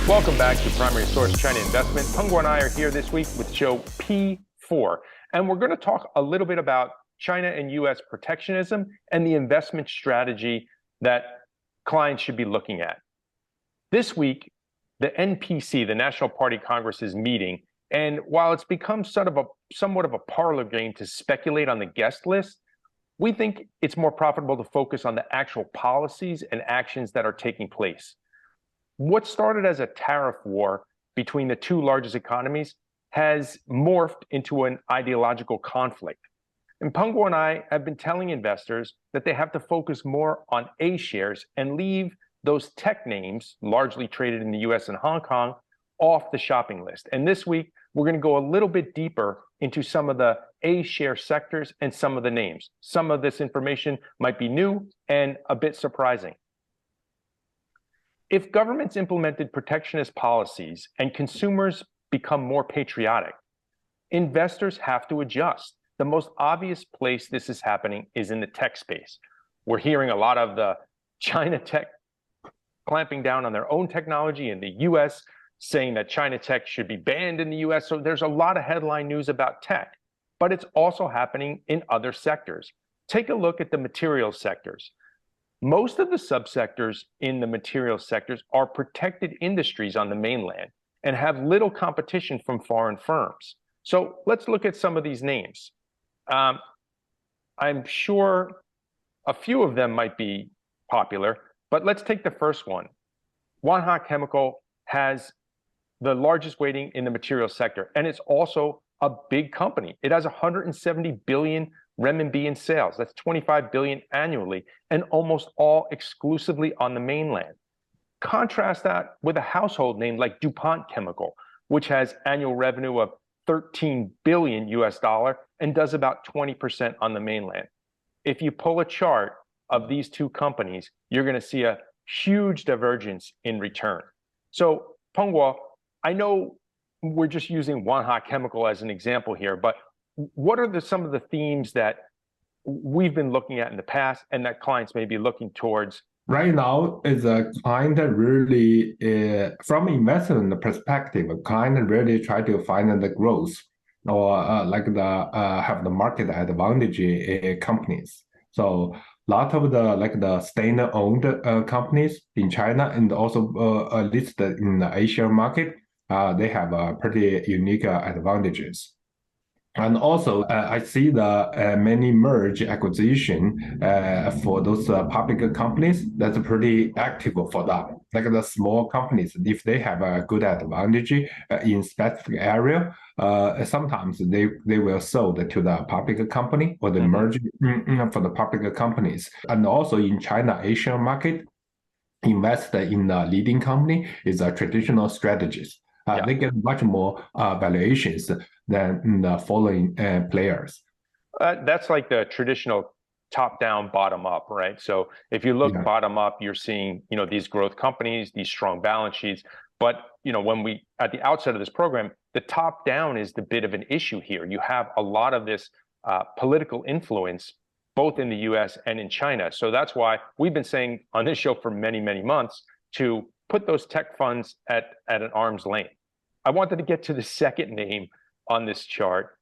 Welcome back to Primary Source China Investment. Peng Guo and I are here this week with show P4, and we're going to talk a little bit about China and U.S. protectionism and the investment strategy that clients should be looking at. This week, the NPC, the National Party Congress, is meeting, and while it's become somewhat of a parlor game to speculate on the guest list, we think it's more profitable to focus on the actual policies and actions that are taking place. What started as a tariff war between the two largest economies has morphed into an ideological conflict. And Peng Guo and I have been telling investors that they have to focus more on A shares and leave those tech names, largely traded in the US and Hong Kong, off the shopping list. And this week, we're going to go a little bit deeper into some of the A share sectors and some of the names. Some of this information might be new and a bit surprising. If governments implemented protectionist policies and consumers become more patriotic, investors have to adjust. The most obvious place this is happening is in the tech space. We're hearing a lot of the China tech clamping down on their own technology, in the US saying that China tech should be banned in the US. So there's a lot of headline news about tech, but it's also happening in other sectors. Take a look at the materials sectors. Most of the subsectors in the materials sectors are protected industries on the mainland and have little competition from foreign firms. So let's look at some of these names. I'm sure a few of them might be popular, but let's take the first one. Wanhua Chemical has the largest weighting in the materials sector, and it's also a big company. It has 170 billion renminbi in sales. That's 25 billion annually, and almost all exclusively on the mainland. Contrast that with a household name like DuPont Chemical, which has annual revenue of 13 billion US dollar and does about 20% on the mainland. If you pull a chart of these two companies, you're going to see a huge divergence in return. So, Peng Guo, I know we're just using Wanhua Chemical as an example here, but what are some of the themes that we've been looking at in the past and that clients may be looking towards? Right now, is a client really, from investment perspective, a client really try to find the growth or have the market advantage companies. So a lot of the state-owned companies in China and also listed in the Asian market, they have pretty unique advantages. And also, I see the many merge acquisition for those public companies. That's pretty active for them. Like the small companies, if they have a good advantage in specific area, sometimes they will sell to the public company or the merge for the public companies. And also in China, Asian market, invest in the leading company is a traditional strategist. They get much more valuations than the following players. That's like the traditional top-down, bottom-up, right? So if you look bottom-up, you're seeing these growth companies, these strong balance sheets. But when we at the outset of this program, the top-down is the bit of an issue here. You have a lot of this political influence, both in the U.S. and in China. So that's why we've been saying on this show for many, many months to put those tech funds at an arm's length. I wanted to get to the second name on this chart,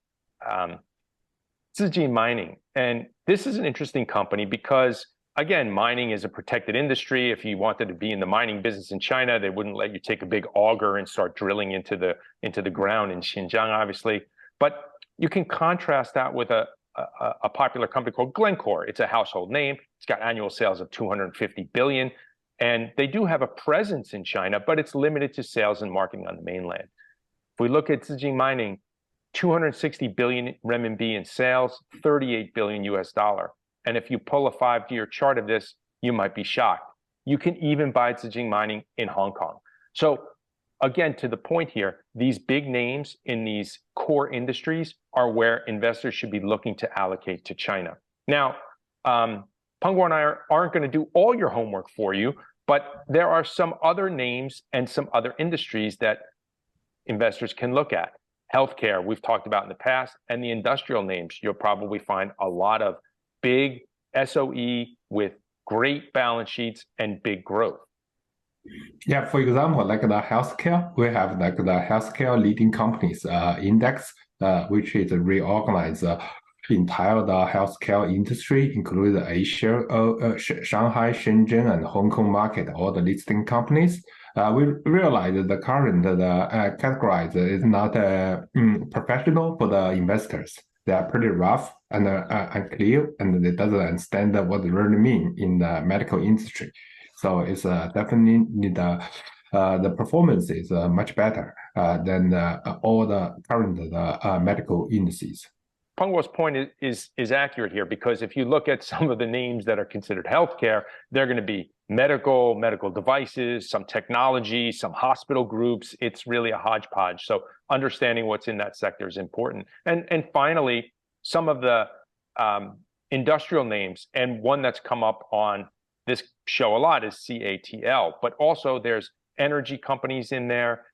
Zijin Mining. And this is an interesting company because, again, mining is a protected industry. If you wanted to be in the mining business in China, they wouldn't let you take a big auger and start drilling into the ground in Xinjiang, obviously. But you can contrast that with a popular company called Glencore. It's a household name. It's got annual sales of 250 billion. And they do have a presence in China, but it's limited to sales and marketing on the mainland. If we look at Zijin Mining, 260 billion renminbi in sales, 38 billion US dollar. And if you pull a 5-year chart of this, you might be shocked. You can even buy Zijin Mining in Hong Kong. So again, to the point here, these big names in these core industries are where investors should be looking to allocate to China. Now, Peng Guo and I aren't going to do all your homework for you, but there are some other names and some other industries that investors can look at. Healthcare, we've talked about in the past, and the industrial names. You'll probably find a lot of big SOE with great balance sheets and big growth. Yeah, for example, like the healthcare, we have like the healthcare leading companies index, which is reorganized entire the healthcare industry, including Asia, Shanghai, Shenzhen, and Hong Kong market, all the listing companies. We realize that the current categorized is not professional for the investors. They are pretty rough and unclear, and they doesn't understand what they really mean in the medical industry. So it's definitely the performance is much better than all the current medical indices. Peng Guo's point is accurate here, because if you look at some of the names that are considered healthcare, they're going to be medical devices, some technology, some hospital groups. It's really a hodgepodge. So understanding what's in that sector is important. And finally, some of the industrial names, and one that's come up on this show a lot is CATL, but also there's energy companies in there.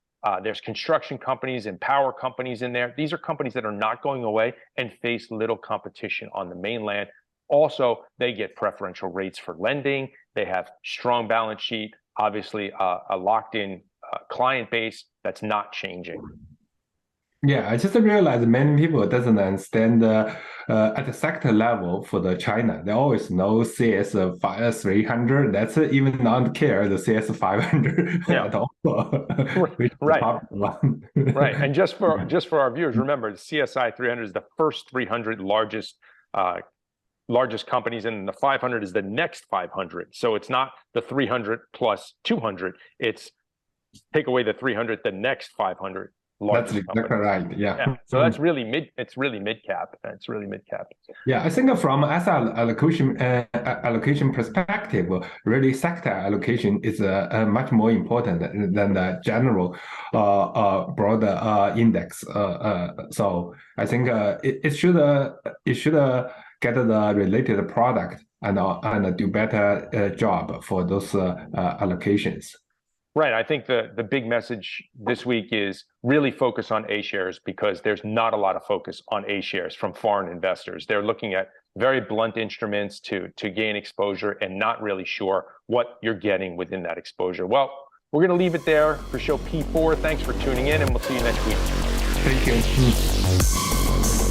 There's construction companies and power companies in there. These are companies that are not going away and face little competition on the mainland. Also, they get preferential rates for lending. They have strong balance sheet, obviously a locked-in client base that's not changing. Yeah, I just realized many people doesn't understand at the sector level for the China. They always know CS 300. That's even not care the CS 500 Yeah. at all. Which Right. Right. And just for our viewers, remember, the CSI 300 is the first 300 largest companies, and the 500 is the next 500. So it's not the 300 plus 200. It's take away the 300, the next 500. That's exactly right. Yeah. So that's really it's really mid cap. It's really mid cap. Yeah, I think from asset allocation perspective, really sector allocation is much more important than the general broader index. So I think it should get the related product and do better job for those allocations. Right. I think the big message this week is really focus on A shares, because there's not a lot of focus on A shares from foreign investors. They're looking at very blunt instruments to gain exposure and not really sure what you're getting within that exposure. Well, we're going to leave it there for show P4. Thanks for tuning in, and we'll see you next week. Thank you.